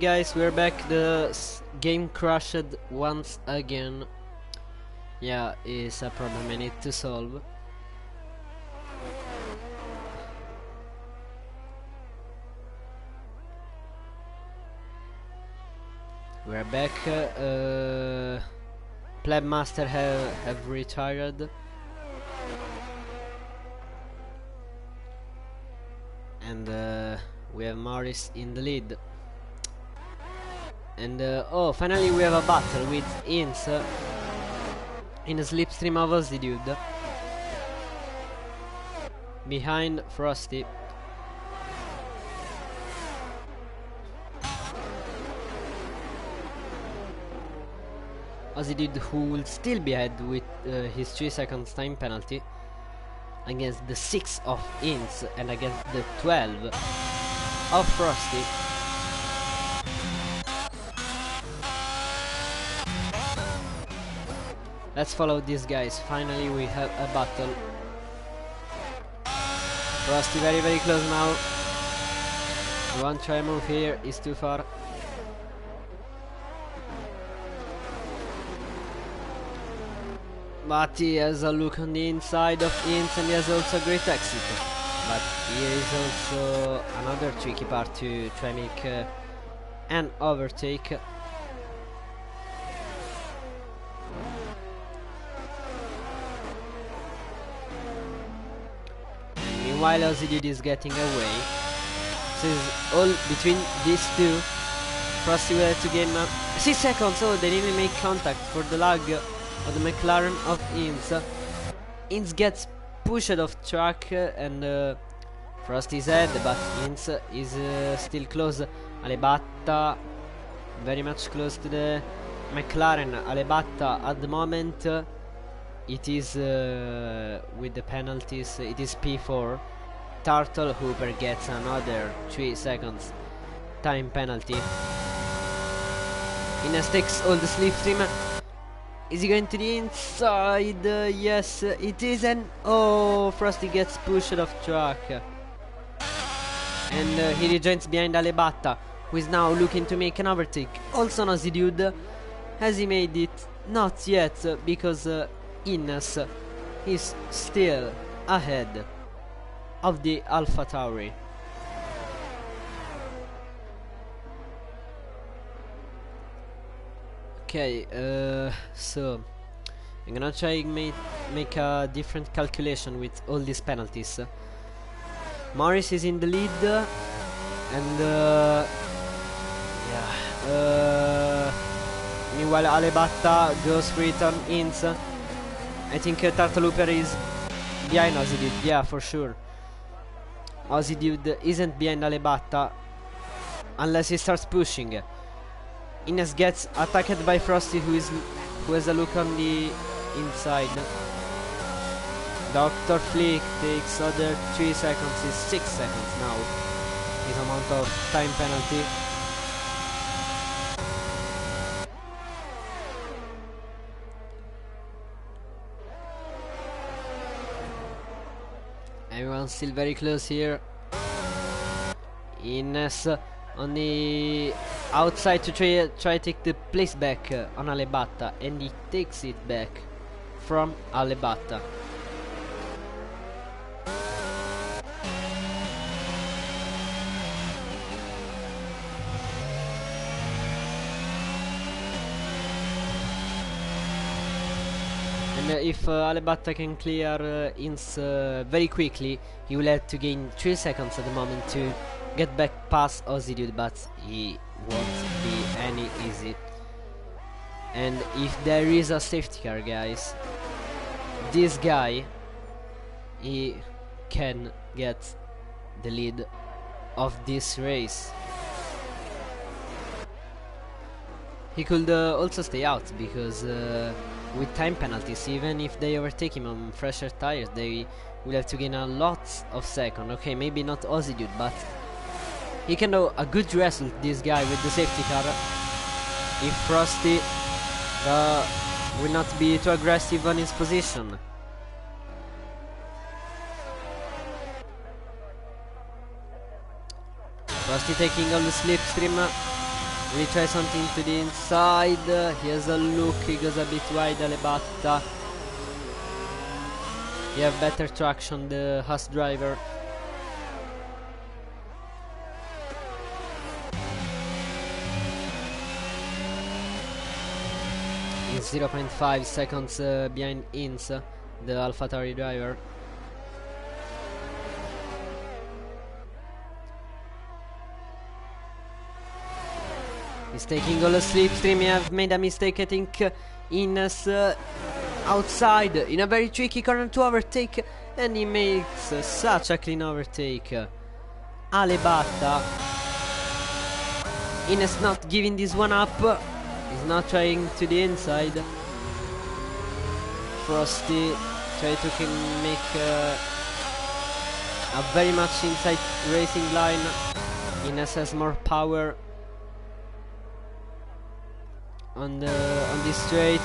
Guys, we're back. The game crashed once again. Yeah, it's a problem I need to solve. We're back. Pleb Master have retired, and we have Morris in the lead. And oh, finally we have a battle with Inns in a slipstream of Aussie dude. Behind Frosty. Aussie dude who will still be ahead with his 3 seconds time penalty against the 6 of Inns and against the 12 of Frosty. Let's follow these guys. Finally we have a battle. Frosty very close now. One try move here is too far. But he has a look on the inside of Inns and he has also a great exit. But here is also another tricky part to try make an overtake. While Aussie dude is getting away, so it's all between these two. Frosty will have to gain 6 seconds. So they didn't make contact for the lag of the McLaren of Inns. Inns gets pushed off track and Frosty's ahead, but Inns is still close. Alebatta very much close to the McLaren. Alebatta at the moment. It is with the penalties, it is P4. Turtle Hooper gets another 3 seconds time penalty. Ines takes all the slipstream. Is he going to the inside? Yes, it is, and oh, Frosty gets pushed off track. And he rejoins behind Alebatta, who is now looking to make an overtake. Also Aussie dude. Has he made it? Not yet, because Innes is still ahead of the Alpha Tauri. Okay, so I'm gonna try make a different calculation with all these penalties. Morris is in the lead, and meanwhile Alebatta goes for it on Inns. I think Turtle Hooper is behind Aussie dude, yeah, for sure. Aussie dude isn't behind Alebatta unless he starts pushing. Innes gets attacked by Frosty, who has a look on the inside. Dr. Flick takes other 3 seconds, is 6 seconds now. His amount of time penalty. Everyone's still very close here. Innes on the outside to try to take the place back on Alebatta, and he takes it back from Alebatta. If Alebatta can clear Inns very quickly, he will have to gain 3 seconds at the moment to get back past Aussie dude, but he won't be any easy. And if there is a safety car, guys, this guy, he can get the lead of this race. He could also stay out, because with time penalties, even if they overtake him on fresher tires, they will have to gain a lot of seconds. Okay, maybe not Aussie dude, but he can do a good wrestle this guy with the safety car if Frosty will not be too aggressive on his position. Frosty taking all the slipstream. Will he try something to the inside? He has a look, he goes a bit wide, Alebatta. He have better traction, the Haas driver. He's 0.5 seconds behind Inns, the AlphaTauri driver. He's taking all the slipstream. He have made a mistake, I think. Innes outside in a very tricky corner to overtake, and he makes such a clean overtake. Alebatta. Innes not giving this one up. He's not trying to the inside. Frosty try to make a very much inside racing line. Innes has more power on this straight.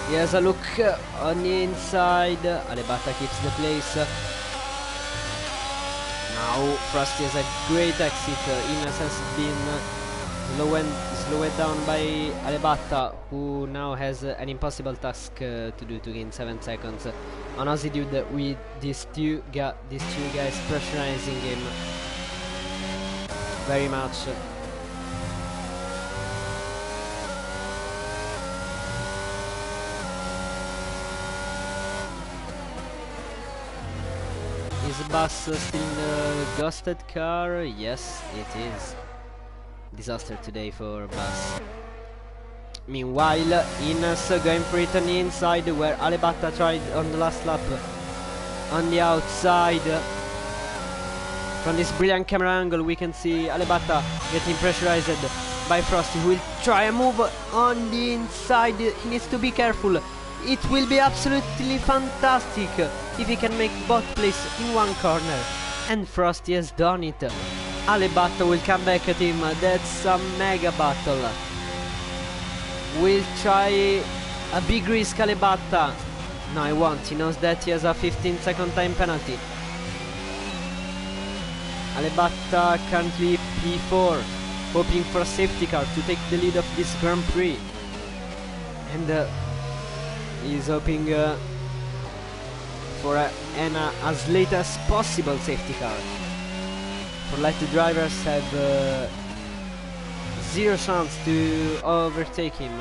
He has a look on the inside. Alebatta keeps the place. Now Frosty has a great exit. Innes has been slowed down by Alebatta, who now has an impossible task to do, to gain 7 seconds on Aussie Dude, with these two guys pressurizing him very much. Is Bus still in the ghosted car? Yes, it is. Disaster today for Bus. Meanwhile, Innes going for it on the inside, where Alebatta tried on the last lap. On the outside, from this brilliant camera angle, we can see Alebatta getting pressurized by Frosty, who will try a move on the inside. He needs to be careful. It will be absolutely fantastic if he can make both place in one corner. And Frosty has done it. Alebatta will come back at him. That's a mega battle. Will try a big risk, Alebatta. No, he won't. He knows that he has a 15-second time penalty. Alebatta currently P4, hoping for a safety car to take the lead of this Grand Prix. And he's hoping for as late as possible safety car. For like the drivers have zero chance to overtake him.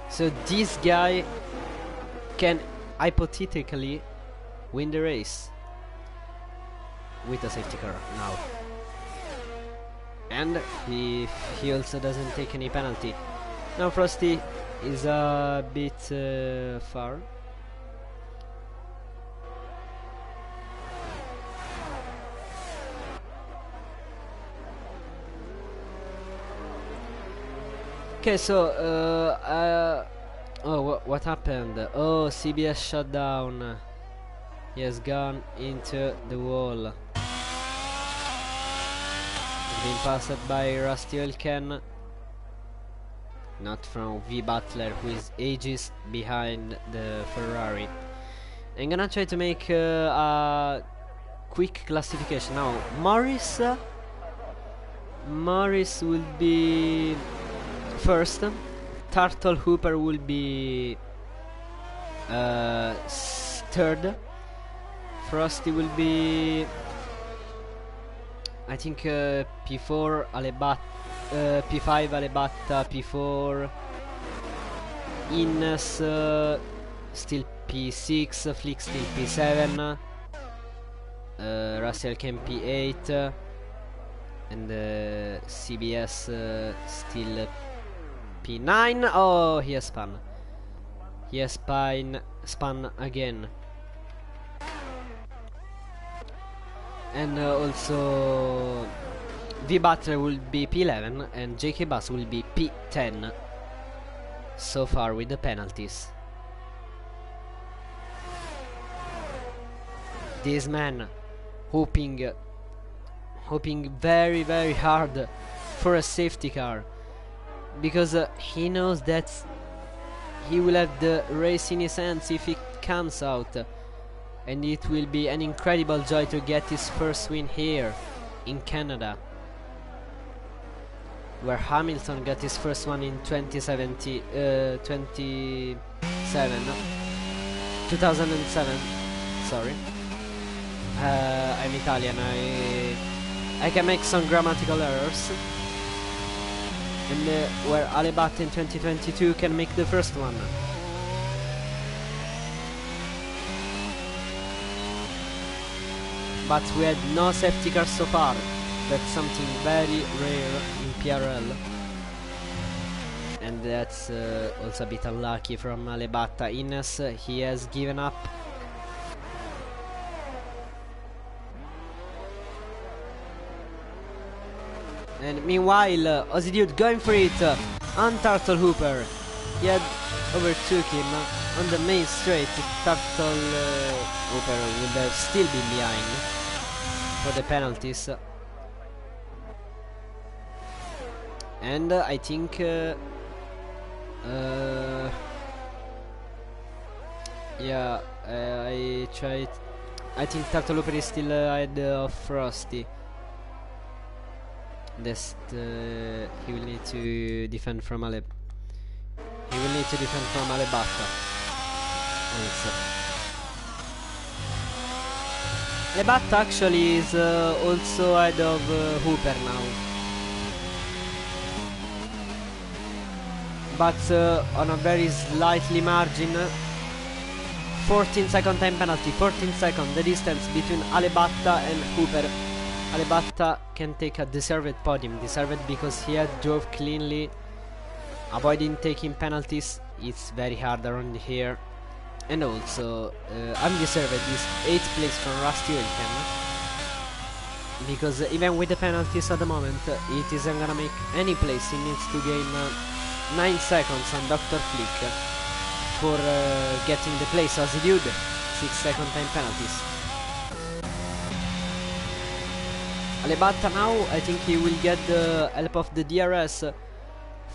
So this guy can hypothetically win the race with a safety car now. And he also doesn't take any penalty. Now Frosty is a bit far. Okay, so oh, what happened? Oh, CBS shut down. He has gone into the wall. Been passed by Rusty Olken, not from V Butler, who is ages behind the Ferrari. I'm gonna try to make a quick classification now. Morris will be first. Turtle Hooper will be third. Frosty will be, I think, P4, P5 Alebatta, P4 Innes, still P6, Flick still P7, Russell can P8, and CBS still P9. Oh, he has spun. He has spun again. And also V Butler will be P11 and JK Bass will be P10 so far with the penalties. This man hoping very, very hard for a safety car, because he knows that he will have the race in his hands if he comes out. and it will be an incredible joy to get his first win here in Canada, where Hamilton got his first one in 2007, sorry. I'm Italian, I can make some grammatical errors, and where Alebatta in 2022 can make the first one. But we had no safety car so far. That's something very rare in PRL, and that's also a bit unlucky from Alebatta. Ines, he has given up. And meanwhile, Aussie Dude going for it on Turtle Hooper. He had overtook him on the main straight. Turtle Hooper would have still been behind for the penalties. And I think yeah, I tried. I think Turtle Hooper is still ahead of Frosty. He will need to defend from Alebatta also. Alebatta actually is also ahead of Hooper now, but on a very slightly margin. 14-second time penalty, 14 seconds the distance between Alebatta and Hooper. Alebatta can take a deserved podium, deserved because he had drove cleanly, avoiding taking penalties. It's very hard around here, and also undeserved is 8th place from Rusty Wilken, because even with the penalties at the moment it isn't gonna make any place. He needs to gain 9 seconds on Dr. Flick for getting the place. Aussie Dude, 6-second time penalties. Alebatta now, I think he will get the help of the DRS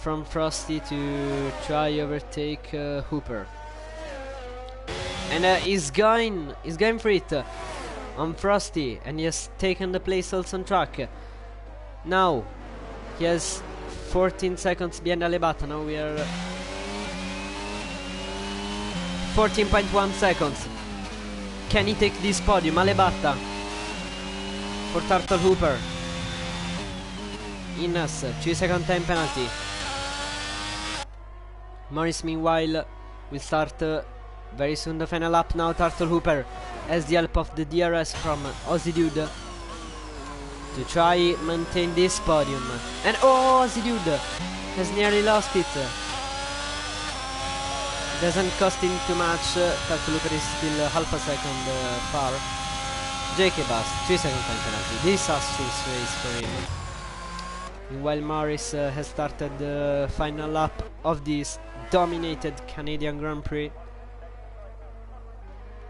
from Frosty to try overtake Hooper. And he's going for it on Frosty, and he has taken the place also on track. Now he has 14 seconds behind Alebatta. Now we are 14.1 seconds. Can he take this podium? Alebatta for Turtle Hooper. Ines, 2-second time penalty. Morris meanwhile will start very soon the final lap. Now Turtle Hooper has the help of the DRS from Aussie Dude to try maintain this podium. And oh, Aussie Dude has nearly lost it. Doesn't cost him too much. Turtle Hooper is still half a second far. JK Bass, 3-second time penalty. Disastrous race for him. Meanwhile, Morris has started the final lap of this dominated Canadian Grand Prix.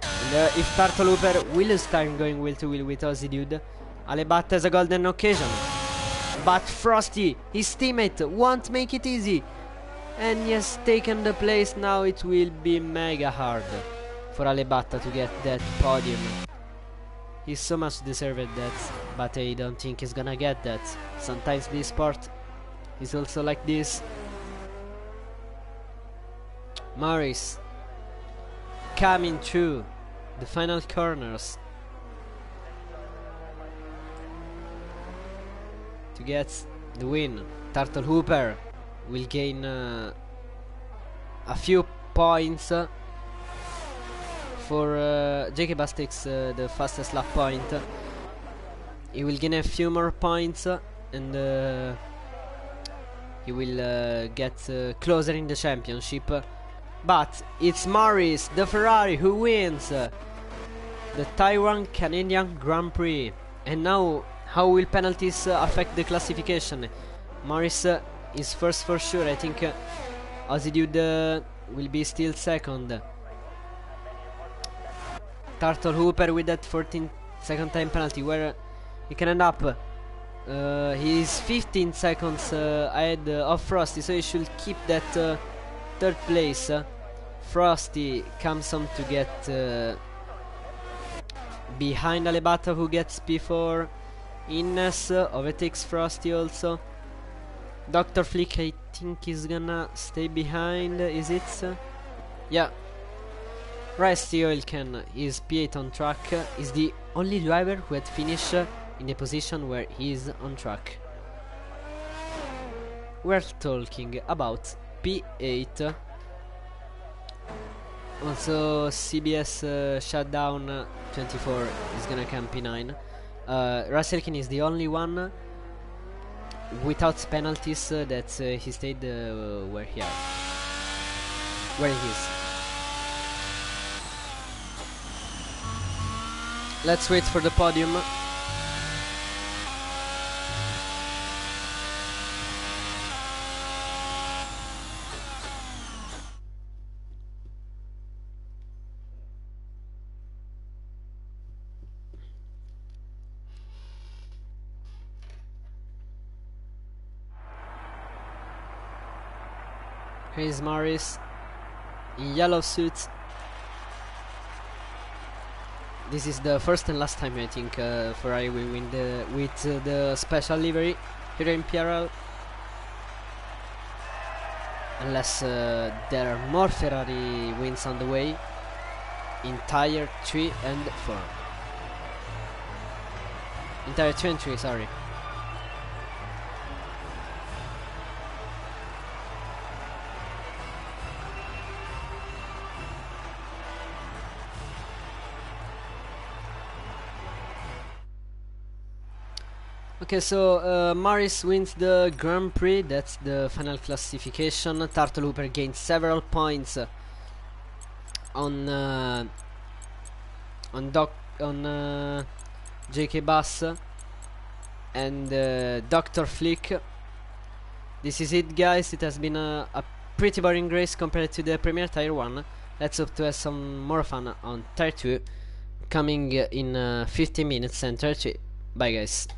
And if Turtle Hooper will lose time going wheel to wheel with Aussie Dude, Alebatta has a golden occasion. But Frosty, his teammate, won't make it easy. And he has taken the place. Now it will be mega hard for Alebatta to get that podium. He's so much deserved that, but I don't think he's gonna get that. Sometimes this sport is also like this. Morris coming through the final corners to get the win. Turtle Hooper will gain a few points for JK Bass takes the fastest lap point. He will gain a few more points and he will get closer in the championship. But it's Morris, the Ferrari, who wins the Taiwan Canadian Grand Prix. And now, how will penalties affect the classification? Morris is first for sure. I think Aussie Dude will be still second. Turtle Hooper with that 14-second time penalty, where he can end up. He is 15 seconds ahead of Frosty, so he should keep that third place. Frosty comes on to get behind Alebata, who gets P4. Innes overtakes Frosty also. Dr. Flick, I think, is gonna stay behind. Is it? Yeah. Rusty Oil Can is P8 on track. Is the only driver who had finished in the position where he is on track. We're talking about P8. Also, CBS shutdown 24 is gonna come P9. Russell is the only one without penalties that he stayed where he is. Let's wait for the podium. Here's Morris in yellow suit. This is the first and last time I think Ferrari will win with the special livery here in PRL, unless there are more Ferrari wins on the way in Tire 3 and 4. In Tire 2 and 3, sorry. Okay, so Maris wins the Grand Prix. That's the final classification. Turtle Hooper gained several points on JK Bass and Dr. Flick. This is it, guys. It has been a pretty boring race compared to the Premier Tire 1. Let's hope to have some more fun on Tire 2 coming in 15 minutes and 30. Bye, guys.